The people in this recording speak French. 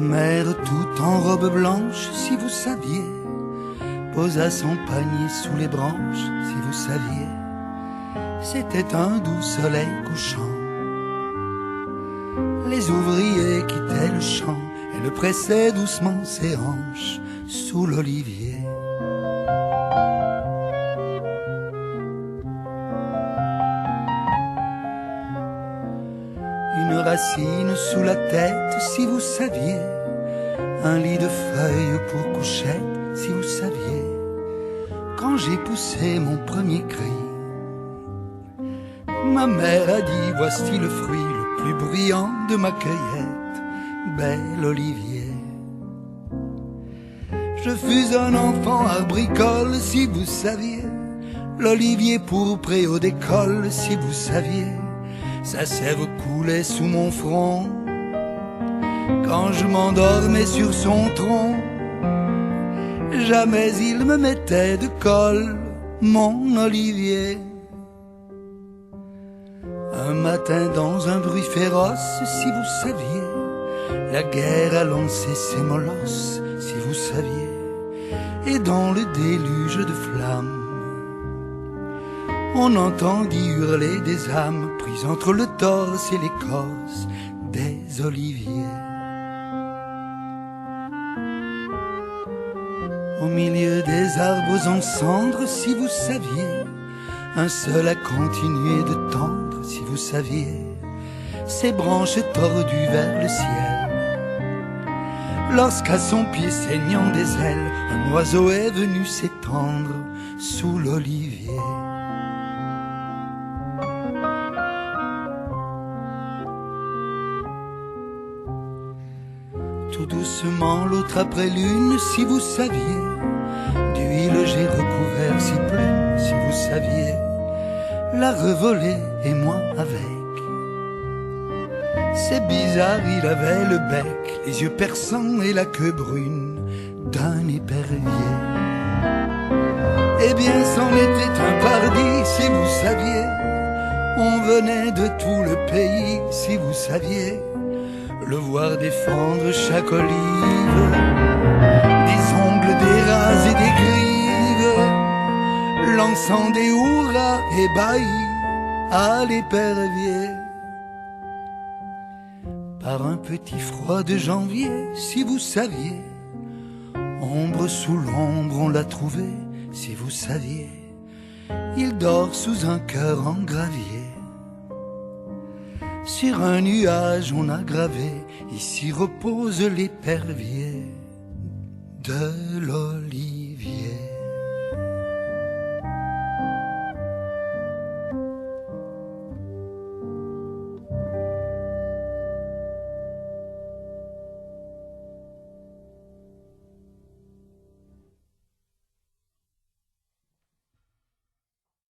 mère toute en robe blanche, si vous saviez, posa son panier sous les branches, si vous saviez. C'était un doux soleil couchant. Les ouvriers quittaient le champ, elle pressait doucement ses hanches sous l'olivier. Une racine sous la tête, si vous saviez, un lit de feuilles pour couchette, si vous saviez. Quand j'ai poussé mon premier cri, ma mère a dit, voici le fruit le plus brillant de ma cueillette, bel olivier. Je fus un enfant arbricole, si vous saviez, l'olivier pourpré au décolle, si vous saviez. Sa sève coulait sous mon front quand je m'endormais sur son tronc. Jamais il me mettait de colle, mon olivier. Un matin dans un bruit féroce, si vous saviez, la guerre a lancé ses molosses, si vous saviez. Et dans le déluge de flammes, on entendit hurler des âmes prises entre le torse et l'écorce des oliviers. Au milieu des arbres en cendres, si vous saviez, un seul a continué de tendre, si vous saviez, ses branches tordues vers le ciel. Lorsqu'à son pied saignant des ailes, un oiseau est venu s'étendre sous l'olivier. Tout doucement, l'autre après l'une, si vous saviez, d'huile j'ai recouvert ses plumes, si vous saviez, la revolée et moi avec. C'est bizarre, il avait le bec, les yeux perçants et la queue brune d'un épervier. Eh bien, c'en était un pardi, si vous saviez, on venait de tout le pays, si vous saviez, le voir défendre chaque olive, des ongles, des ras et des grives, lançant des hurrahs ébahis à l'épervier. Par un petit froid de janvier, si vous saviez, ombre sous l'ombre on l'a trouvé, si vous saviez, il dort sous un cœur en gravier. Sur un nuage on a gravé, ici repose l'épervier de l'olive.